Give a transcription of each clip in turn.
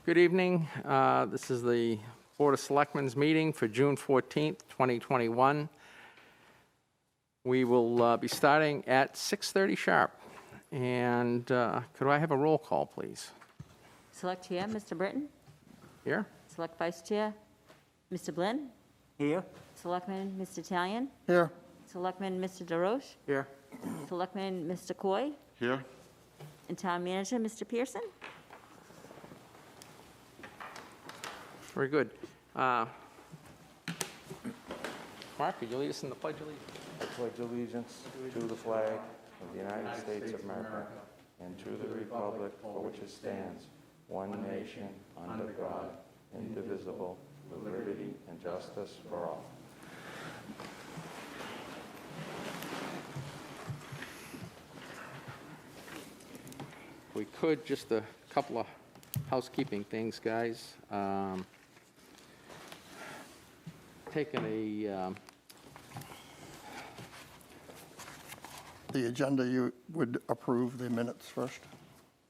Good evening. This is the Board of Selectmen's meeting for June 14th, 2021. We will be starting at 6:30 sharp. And could I have a roll call, please? Select Chair, Mr. Britton. Here? Select Vice Chair, Mr. Blinn. Here. Selectman, Mr. Talion. Here. Selectman, Mr. DeRoche. Here. Selectman, Mr. Coy. Here. And Town Manager, Mr. Pearson. Very good. Mark, could you lead us in the Pledge of Allegiance? I pledge allegiance to the flag of the United States of America and to the republic for which it stands, one nation, under God, indivisible, with liberty and justice for all. We could, just a couple of housekeeping things, guys. Taking The agenda, you would approve the minutes first?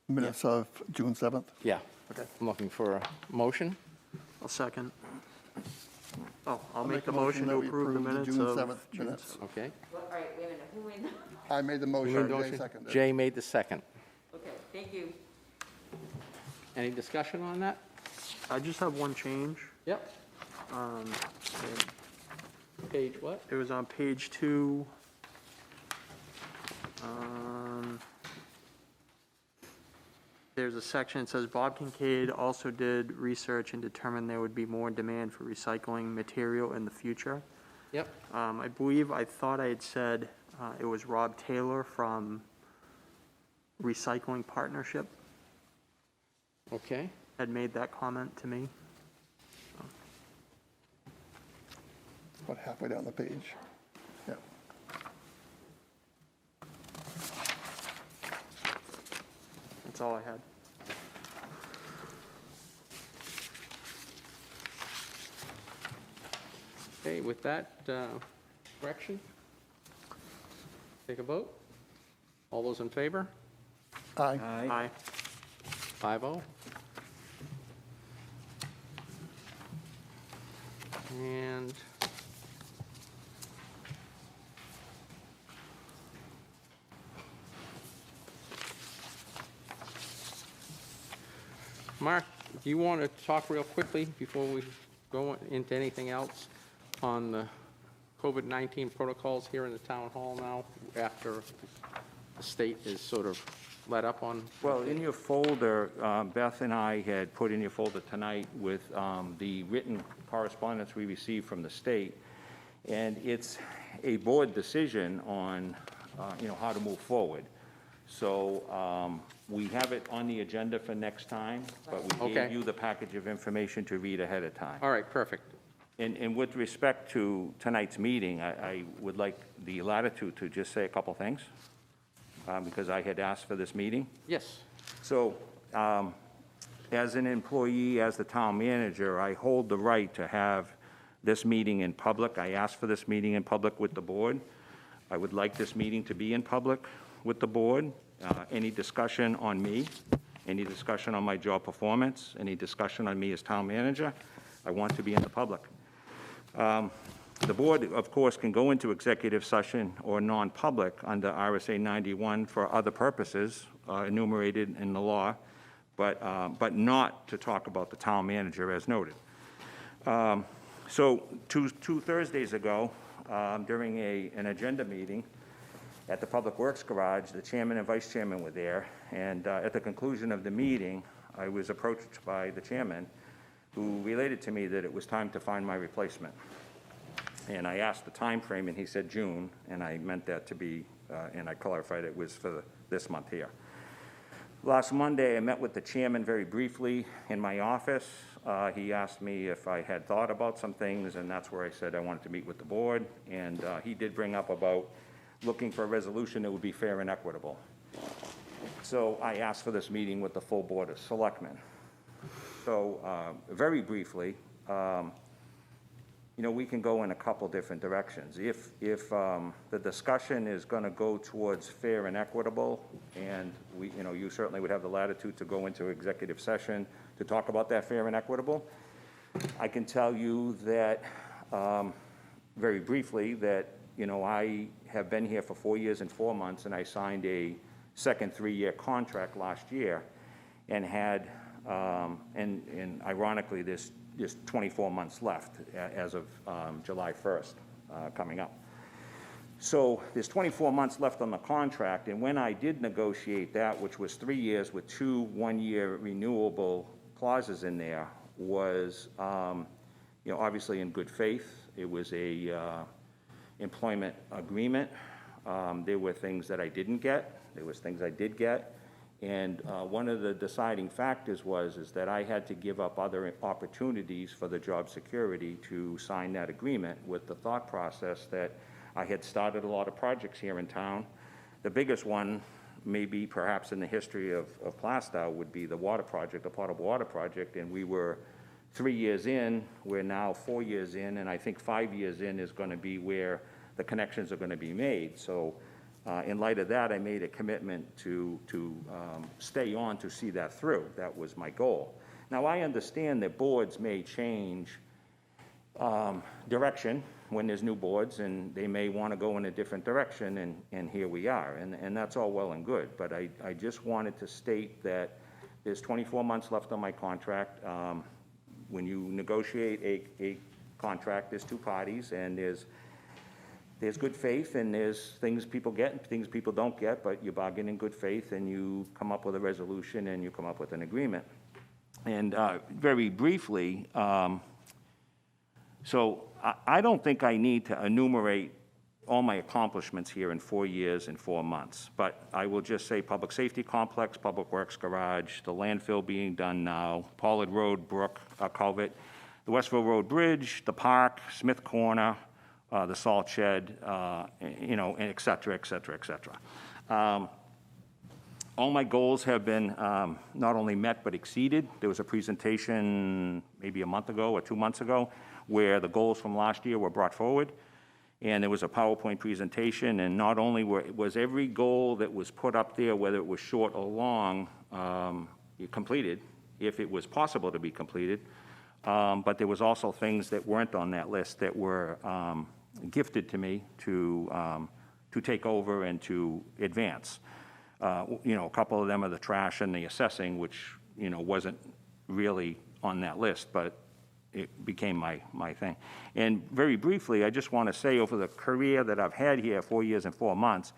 Minutes of June 7th? yeah, Okay. I'm looking for a motion. I'll second. I'll make the motion to that we approve the minutes June of 7th June minutes. Okay. All right, wait a minute, who made the? I made the You motion, made the Jay motion? seconded. Jay made the second. Okay, thank you. Any discussion on that? I just have one change. Yep. And Page what? It was on page 2. There's a section that says Bob Kincaid also did research and determined there would be more demand for recycling material in the future. Yep. I thought I had said it was Rob Taylor from Recycling Partnership Okay. had made that comment to me. About halfway down the page. Yeah. That's all I had. Okay, with that correction, take a vote. All those in favor? Aye. Aye. 5-0. And Mark, do you want to talk real quickly before we go into anything else on the COVID-19 protocols here in the town hall now, after the state is sort of let up on? Well, in your folder, Beth and I had put in your folder tonight with the written correspondence we received from the state, and it's a board decision on, how to move forward. So we have it on the agenda for next time, but we Okay. gave you the package of information to read ahead of time. All right, perfect. And with respect to tonight's meeting, I would like the latitude to just say a couple things, because I had asked for this meeting. Yes. So, as an employee, as the town manager, I hold the right to have this meeting in public. I asked for this meeting in public with the board. I would like this meeting to be in public with the board. Any discussion on me, any discussion on my job performance, any discussion on me as town manager, I want to be in the public. The board, of course, can go into executive session or non-public under RSA 91 for other purposes enumerated in the law, but not to talk about the town manager as noted. So two Thursdays ago, during an agenda meeting at the Public Works Garage, the chairman and vice chairman were there, and at the conclusion of the meeting, I was approached by the chairman, who related to me that it was time to find my replacement. And I asked the time frame, and he said June, and I meant that to be, and I clarified it was for this month here. Last Monday, I met with the chairman very briefly in my office. He asked me if I had thought about some things, and that's where I said I wanted to meet with the board. And he did bring up about looking for a resolution that would be fair and equitable. So I asked for this meeting with the full Board of Selectmen. So very briefly, we can go in a couple different directions. If the discussion is going to go towards fair and equitable, and you certainly would have the latitude to go into executive session to talk about that fair and equitable, I can tell you that, very briefly, that, I have been here for 4 years and 4 months, and I signed a second 3-year contract last year, and had, and ironically, there's 24 months left as of July 1st coming up. So there's 24 months left on the contract, and when I did negotiate that, which was 3 years with 2 one-year renewable clauses in there, was, obviously in good faith. It was a employment agreement. There were things that I didn't get. There was things I did get. And one of the deciding factors is that I had to give up other opportunities for the job security to sign that agreement, with the thought process that I had started a lot of projects here in town. The biggest one, maybe perhaps in the history of Plaistow, would be the water project, the potable water project, and we were 3 years in. We're now 4 years in, and I think 5 years in is going to be where the connections are going to be made. So in light of that, I made a commitment to stay on to see that through. That was my goal. Now, I understand that boards may change direction when there's new boards, and they may want to go in a different direction, and here we are. And that's all well and good, but I just wanted to state that there's 24 months left on my contract. When you negotiate a contract, there's 2 parties, and there's good faith, and there's things people get and things people don't get, but you bargain in good faith, and you come up with a resolution, and you come up with an agreement. And very briefly, so I don't think I need to enumerate all my accomplishments here in 4 years and 4 months, but I will just say public safety complex, public works garage, the landfill being done now, Pollard Road, Brook, culvert, the Westville Road Bridge, the park, Smith Corner, the salt shed, and et cetera, et cetera, et cetera. All my goals have been not only met but exceeded. There was a presentation maybe a month ago or 2 months ago where the goals from last year were brought forward, and there was a PowerPoint presentation, and not only was every goal that was put up there, whether it was short or long, completed, if it was possible to be completed, but there was also things that weren't on that list that were gifted to me to take over and to advance. A couple of them are the trash and the assessing, which, wasn't really on that list, but it became my thing. And very briefly, I just want to say, over the career that I've had here, 4 years and 4 months,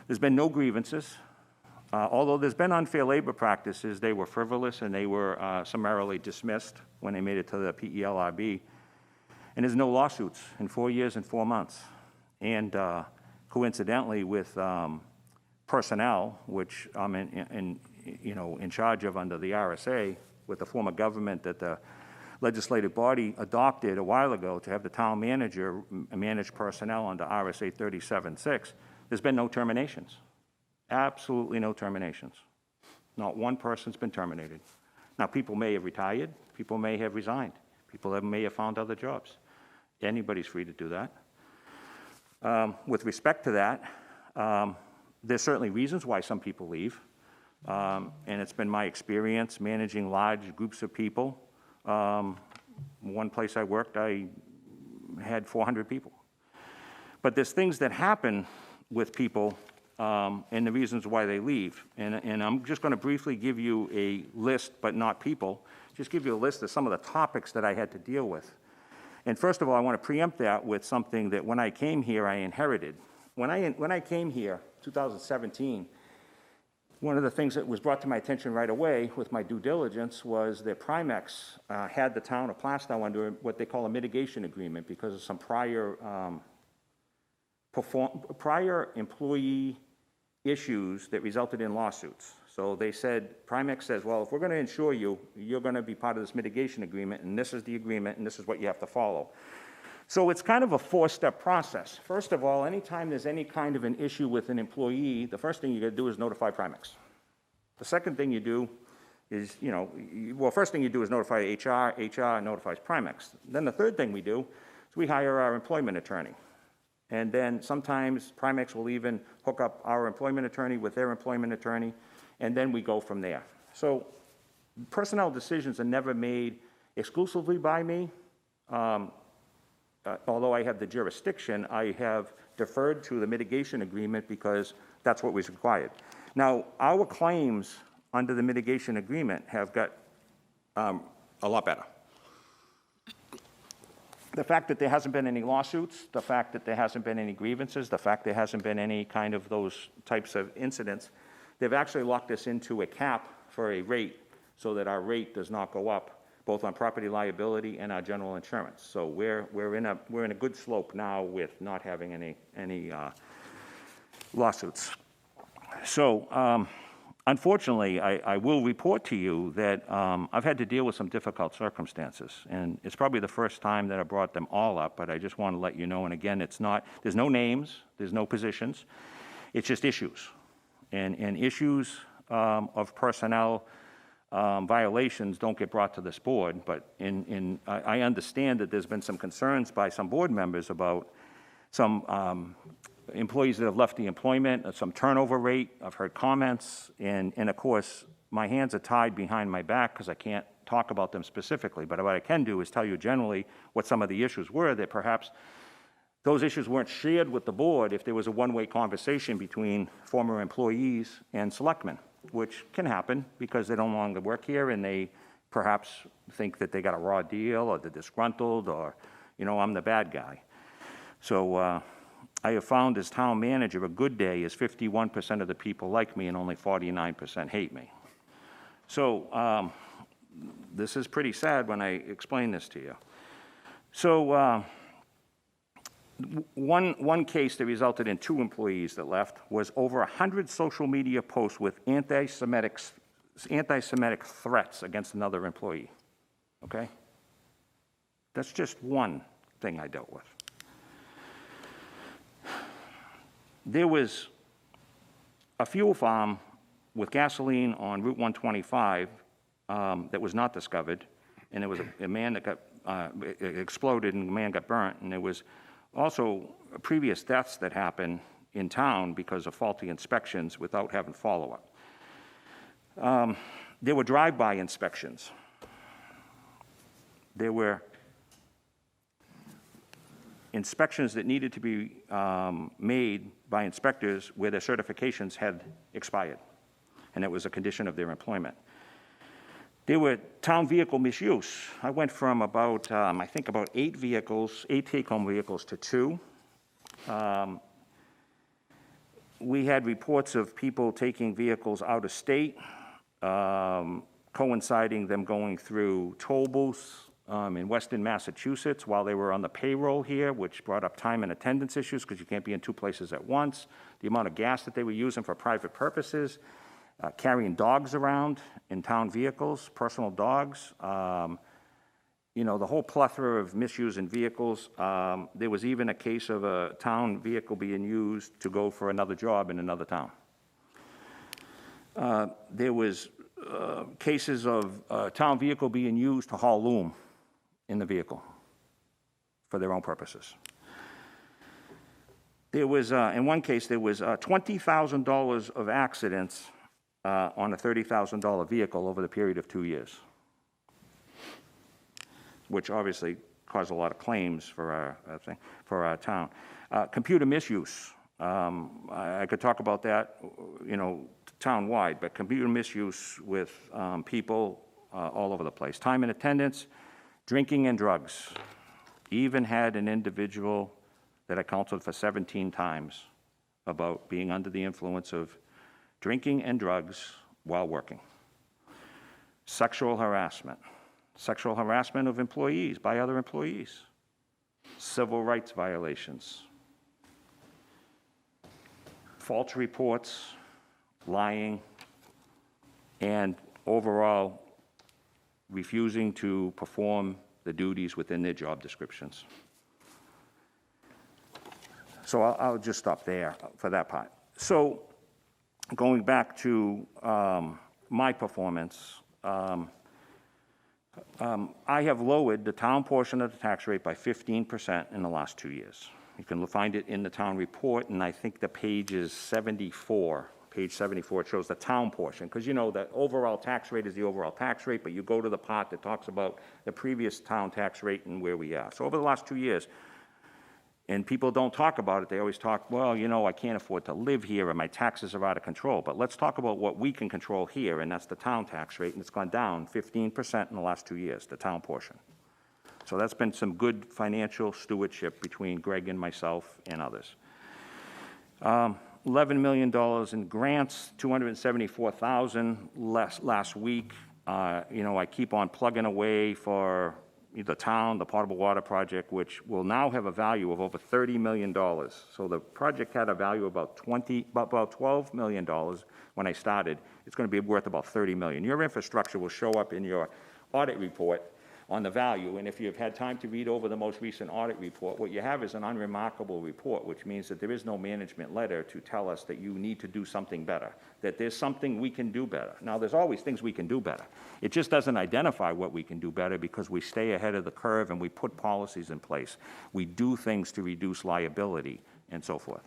there's been no grievances. Although there's been unfair labor practices, they were frivolous, and they were summarily dismissed when they made it to the PELRB. And there's no lawsuits in 4 years and 4 months. And coincidentally, with personnel, which I'm in charge of under the RSA, with the form of government that the legislative body adopted a while ago to have the town manager manage personnel under RSA 37.6, there's been no terminations. Absolutely no terminations. Not one person's been terminated. Now, people may have retired. People may have resigned. People may have found other jobs. Anybody's free to do that. With respect to that, there's certainly reasons why some people leave, and it's been my experience managing large groups of people. One place I worked, I had 400 people. But there's things that happen with people and the reasons why they leave. And I'm just going to briefly give you a list, but not people, just give you a list of some of the topics that I had to deal with. And first of all, I want to preempt that with something that when I came here, I inherited. When I came here, 2017, one of the things that was brought to my attention right away with my due diligence was that Primex had the town of Plaistow under what they call a mitigation agreement because of some prior employee issues that resulted in lawsuits. So they said, Primex says, well, if we're going to insure you, you're going to be part of this mitigation agreement, and this is the agreement, and this is what you have to follow. So it's kind of a 4-step process. First of all, anytime there's any kind of an issue with an employee, the first thing you got to do is notify Primex. The second thing you do is, first thing you do is notify HR, HR notifies Primex. Then the third thing we do, So we hire our employment attorney. And then sometimes Primex will even hook up our employment attorney with their employment attorney, and then we go from there. So personnel decisions are never made exclusively by me. Although I have the jurisdiction, I have deferred to the mitigation agreement because that's what was required. Now, our claims under the mitigation agreement have got a lot better. The fact that there hasn't been any lawsuits, the fact that there hasn't been any grievances, the fact there hasn't been any kind of those types of incidents, they've actually locked us into a cap for a rate so that our rate does not go up, both on property liability and our general insurance. So we're in a good slope now with not having any lawsuits. So unfortunately, I will report to you that I've had to deal with some difficult circumstances, and it's probably the first time that I brought them all up, but I just want to let you know, and again, there's no names, there's no positions, it's just issues. And issues of personnel violations don't get brought to this board, but I understand that there's been some concerns by some board members about some employees that have left the employment, some turnover rate. I've heard comments, and of course, my hands are tied behind my back because I can't talk about them specifically, but what I can do is tell you generally what some of the issues were, that perhaps those issues weren't shared with the board if there was a one-way conversation between former employees and selectmen, which can happen because they don't longer work here and they perhaps think that they got a raw deal or they're disgruntled or, I'm the bad guy. So I have found as town manager a good day is 51% of the people like me and only 49% hate me. So this is pretty sad when I explain this to you. So one case that resulted in 2 employees that left was over 100 social media posts with anti-Semitic threats against another employee, okay? That's just one thing I dealt with. There was a fuel farm with gasoline on Route 125 that was not discovered, and there was a man that got it exploded and the man got burnt, and there was also previous deaths that happened in town because of faulty inspections without having follow-up. There were drive-by inspections. There were inspections that needed to be made by inspectors where their certifications had expired, and it was a condition of their employment. There were town vehicle misuse. I went from about, I think about 8 take-home vehicles to 2. We had reports of people taking vehicles out of state, coinciding them going through toll booths in Western Massachusetts while they were on the payroll here, which brought up time and attendance issues because you can't be in 2 places at once. The amount of gas that they were using for private purposes. Carrying dogs around in town vehicles, personal dogs, the whole plethora of misuse in vehicles. There was even a case of a town vehicle being used to go for another job in another town. There was cases of a town vehicle being used to haul loom in the vehicle for their own purposes. There was, in one case, there was $20,000 of accidents on a $30,000 vehicle over the period of 2 years, which obviously caused a lot of claims for our town. Computer misuse. I could talk about that, town-wide, but computer misuse with people all over the place. Time and attendance, drinking and drugs. Even had an individual that I counseled for 17 times about being under the influence of drinking and drugs while working. Sexual harassment of employees by other employees. Civil rights violations. False reports, lying, and overall refusing to perform the duties within their job descriptions. So I'll just stop there for that part. So going back to my performance, I have lowered the town portion of the tax rate by 15% in the last 2 years. You can find it in the town report, and I think the page is 74. Page 74, it shows the town portion, because you know the overall tax rate is the overall tax rate, but you go to the part that talks about the previous town tax rate and where we are. So over the last 2 years, and people don't talk about it, they always talk, well, you know, I can't afford to live here and my taxes are out of control. But let's talk about what we can control here, and that's the town tax rate, and it's gone down 15% in the last 2 years, the town portion. So that's been some good financial stewardship between Greg and myself and others. $11 million in grants, $274,000 last week. You know, I keep on plugging away for the town, the potable water project, which will now have a value of over $30 million. So the project had a value of about $12 million when I started. It's going to be worth about $30 million. Your infrastructure will show up in your audit report on the value, and if you've had time to read over the most recent audit report, what you have is an unremarkable report, which means that there is no management letter to tell us that you need to do something better, that there's something we can do better. Now, there's always things we can do better. It just doesn't identify what we can do better because we stay ahead of the curve and we put policies in place. We do things to reduce liability and so forth.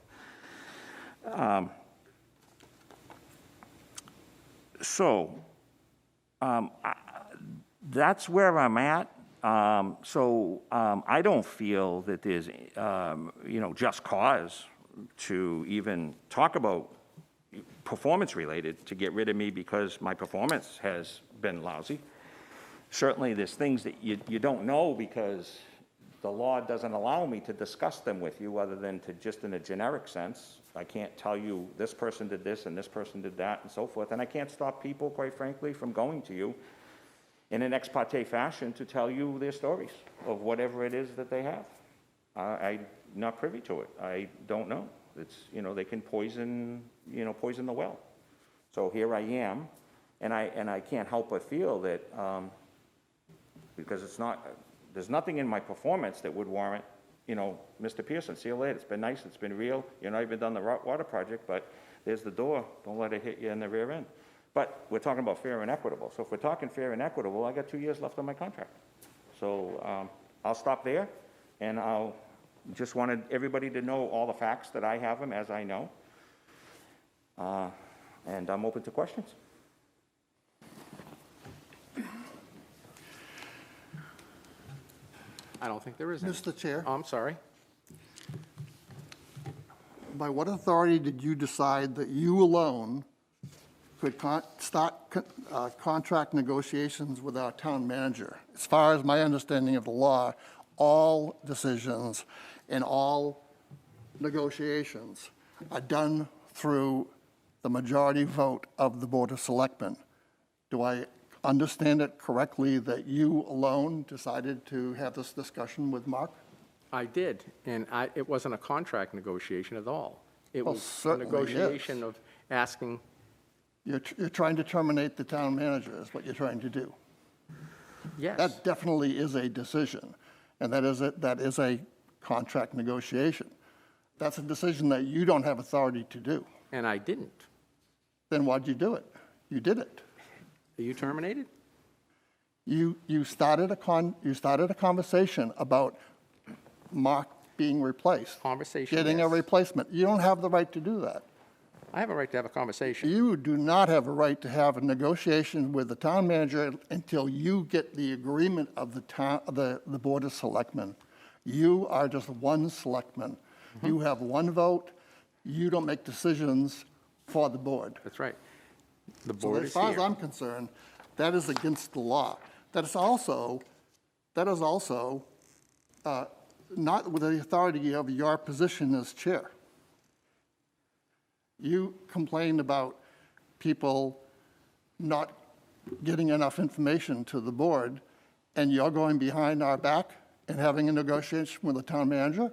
That's where I'm at. I don't feel that there's, you know, just cause to even talk about performance-related to get rid of me because my performance has been lousy. Certainly, there's things that you don't know because the law doesn't allow me to discuss them with you other than to just in a generic sense. I can't tell you this person did this and this person did that and so forth, and I can't stop people, quite frankly, from going to you in an ex parte fashion to tell you their stories of whatever it is that they have. I'm not privy to it. I don't know. It's, you know, they can poison the well. So here I am, and I can't help but feel that because there's nothing in my performance that would warrant, you know, Mr. Pearson, see you later. It's been nice. It's been real. You're not even done the water project, but there's the door. Don't let it hit you in the rear end. But we're talking about fair and equitable. So if we're talking fair and equitable, I got 2 years left on my contract. So I'll stop there, and I'll just wanted everybody to know all the facts that I have them as I know. And I'm open to questions. I don't think there is any. Mr. Chair, Oh, I'm sorry. by what authority did you decide that you alone could start contract negotiations with our town manager? As far as my understanding of the law, all decisions and all negotiations are done through the majority vote of the Board of Selectmen. Do I understand it correctly that you alone decided to have this discussion with Mark? I did, and it wasn't a contract negotiation at all. It Well, was a certainly negotiation is. of asking, You're trying to terminate the town manager is what you're trying to do. yes, That definitely is a decision, and that is a contract negotiation. That's a decision that you don't have authority to do. and I didn't. Then why'd you do it? You did it. Are you terminated? You started a conversation about Mark being replaced. Conversation, Getting a yes. replacement. You don't have the right to do that. I have a right to have a conversation. You do not have a right to have a negotiation with the town manager until you get the agreement of the Board of Selectmen. You are just one selectman. You have one vote. You don't make decisions for the board. That's right. The So board as is far as here. I'm concerned, that is against the law. That is also not with the authority of your position as chair. You complained about people not getting enough information to the board, and you're going behind our back and having a negotiation with the town manager?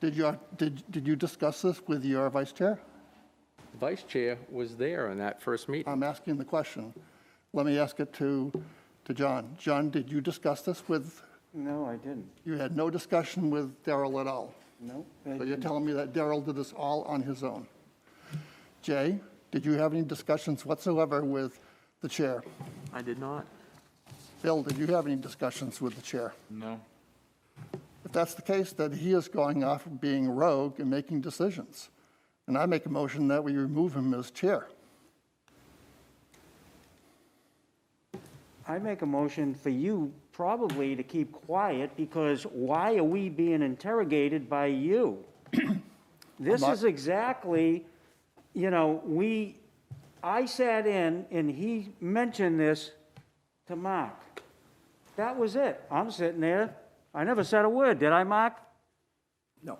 Did you discuss this with your vice chair? The vice chair was there in that first meeting. I'm asking the question. Let me ask it to John. John, did you discuss this with, No, I didn't. you had no discussion with Darrell at all? No. So you're telling me that Darrell did this all on his own? Jay, did you have any discussions whatsoever with the chair? I did not. Bill, did you have any discussions with the chair? No. If that's the case, then he is going off and being rogue and making decisions. And I make a motion that we remove him as chair. I make a motion for you probably to keep quiet, because why are we being interrogated by you? This not- is exactly, you know, I sat in and he mentioned this to Mark. That was it. I'm sitting there. I never said a word, did I, Mark? No.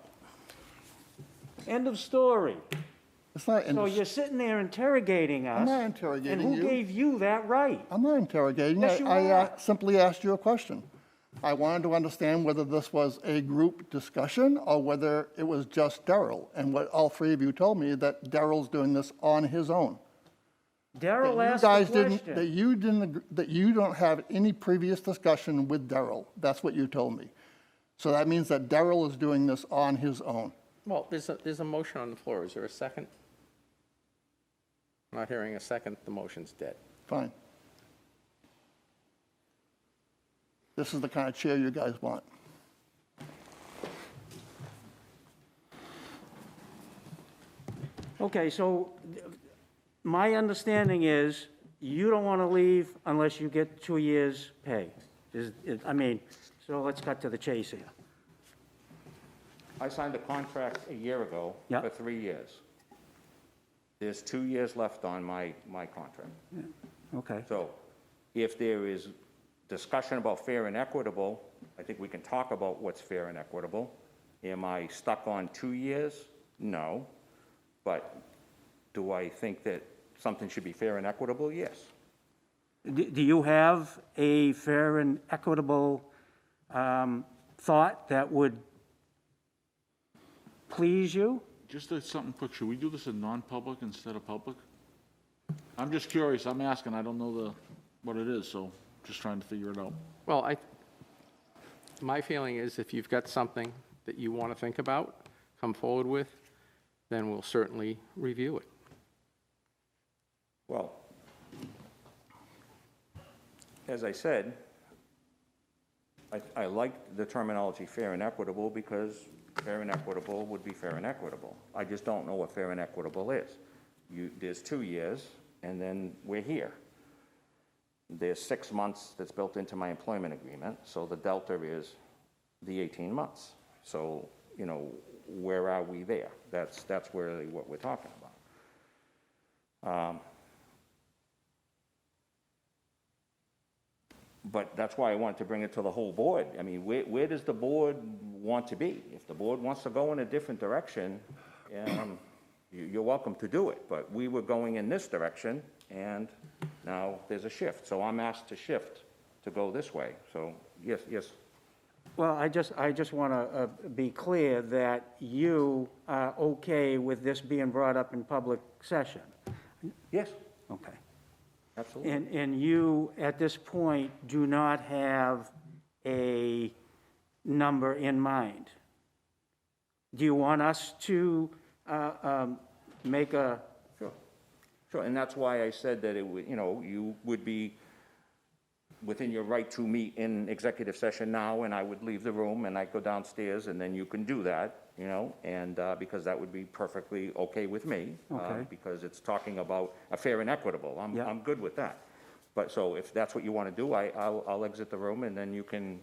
End of story. It's not, So you're sitting there interrogating us. I'm not interrogating And you. who gave you that right? I'm not interrogating. Yes, you I are. simply asked you a question. I wanted to understand whether this was a group discussion or whether it was just Daryl. And what all three of you told me, that Daryl's doing this on his own. Daryl That asked you guys the didn't, question. that you didn't, that you don't have any previous discussion with Daryl. That's what you told me. So that means that Daryl is doing this on his own. Well, there's a motion on the floor. Is there a second? I'm not hearing a second. The motion's dead. Fine. This is the kind of chair you guys want. Okay, so my understanding is you don't want to leave unless you get 2 years' pay. So let's cut to the chase here. I signed a contract a year ago Yeah. for 3 years. There's 2 years left on my contract. Okay. So if there is discussion about fair and equitable, I think we can talk about what's fair and equitable. Am I stuck on 2 years? No. But do I think that something should be fair and equitable? Yes. Do you have a fair and equitable thought that would please you? Just something quick, should we do this in non-public instead of public? I'm just curious, I'm asking, I don't know what it is, so just trying to figure it out. Well, my feeling is if you've got something that you want to think about, come forward with, then we'll certainly review it. Well, as I said, I like the terminology fair and equitable because fair and equitable would be fair and equitable. I just don't know what fair and equitable is. There's 2 years, and then we're here. There's 6 months that's built into my employment agreement, so the delta is the 18 months. So, you know, where are we there? That's really what we're talking about. But that's why I wanted to bring it to the whole board. I mean, where does the board want to be? If the board wants to go in a different direction, you're welcome to do it. But we were going in this direction, and now there's a shift. So I'm asked to shift to go this way. So, yes. Well, I just want to be clear that you are okay with this being brought up in public session. Yes, Okay. absolutely. And you, at this point, do not have a number in mind? Do you want us to make a, Sure, and that's why I said that it would, you know, you would be within your right to meet in executive session now, and I would leave the room, and I'd go downstairs, and then you can do that, you know, and because that would be perfectly okay with me. Okay. Because it's talking about a fair and equitable. Yeah. I'm good with that. But, so if that's what you want to do, I'll exit the room, and then you can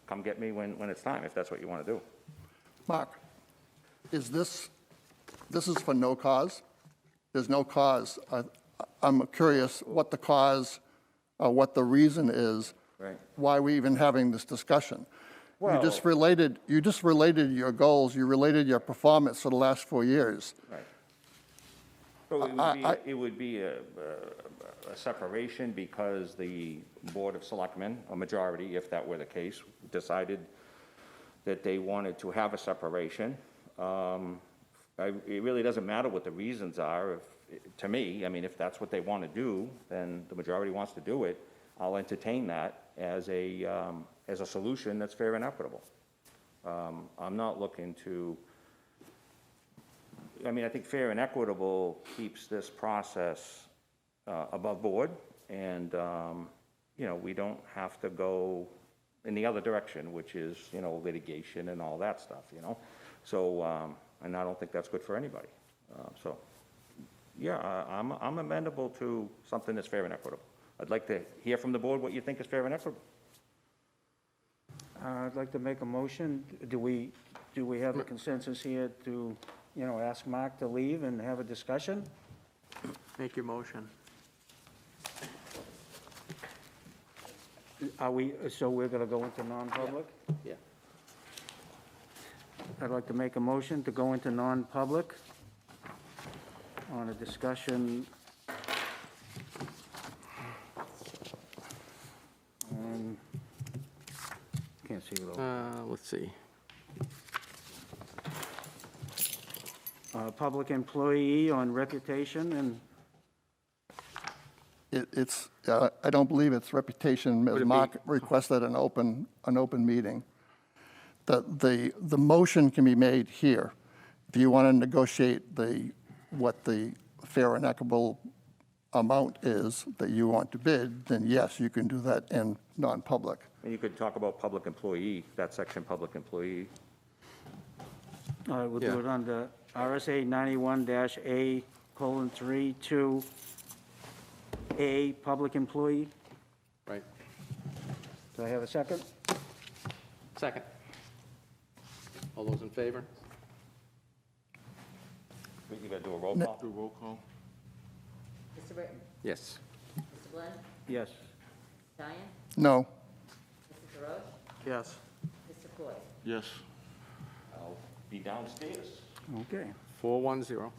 come get me when it's time, if that's what you want to do. Mark, this is for no cause? There's no cause. I'm curious what the cause, what the reason is, Right. why we're even having this discussion. Well- You just related your goals, you related your performance for the last 4 years. Right. So it would be a separation because the Board of Selectmen, a majority, if that were the case, decided that they wanted to have a separation. It really doesn't matter what the reasons are, to me. I mean, if that's what they want to do, then the majority wants to do it. I'll entertain that as a solution that's fair and equitable. I'm not looking to, I mean, I think fair and equitable keeps this process above board, and we don't have to go in the other direction, which is, litigation and all that stuff, So, and I don't think that's good for anybody. So, yeah, I'm amenable to something that's fair and equitable. I'd like to hear from the board what you think is fair and equitable. I'd like to make a motion. Do we have a consensus here to, ask Mark to leave and have a discussion? Make your motion. So we're gonna go into non-public? Yeah. I'd like to make a motion to go into non-public on a discussion on, can't see it all. Let's see. Public employee on reputation and, It's, I don't believe it's reputation, Would as it Mark requested an open meeting. The motion can be made here. If you want to negotiate what the fair and equitable amount is that you want to bid, then yes, you can do that in non-public. And you could talk about public employee, that section, public employee. we'll Yeah. do it under RSA 91-A:3, 2A, public employee. Right. Do I have a second? Second. All those in favor? You gotta do a roll call? Do roll call? Mr. Britton? Yes. Mr. Glenn? Yes. Diane? No, Mrs. DeRoche? Yes. Mr. Coy? Yes. I'll be downstairs. Okay. 410.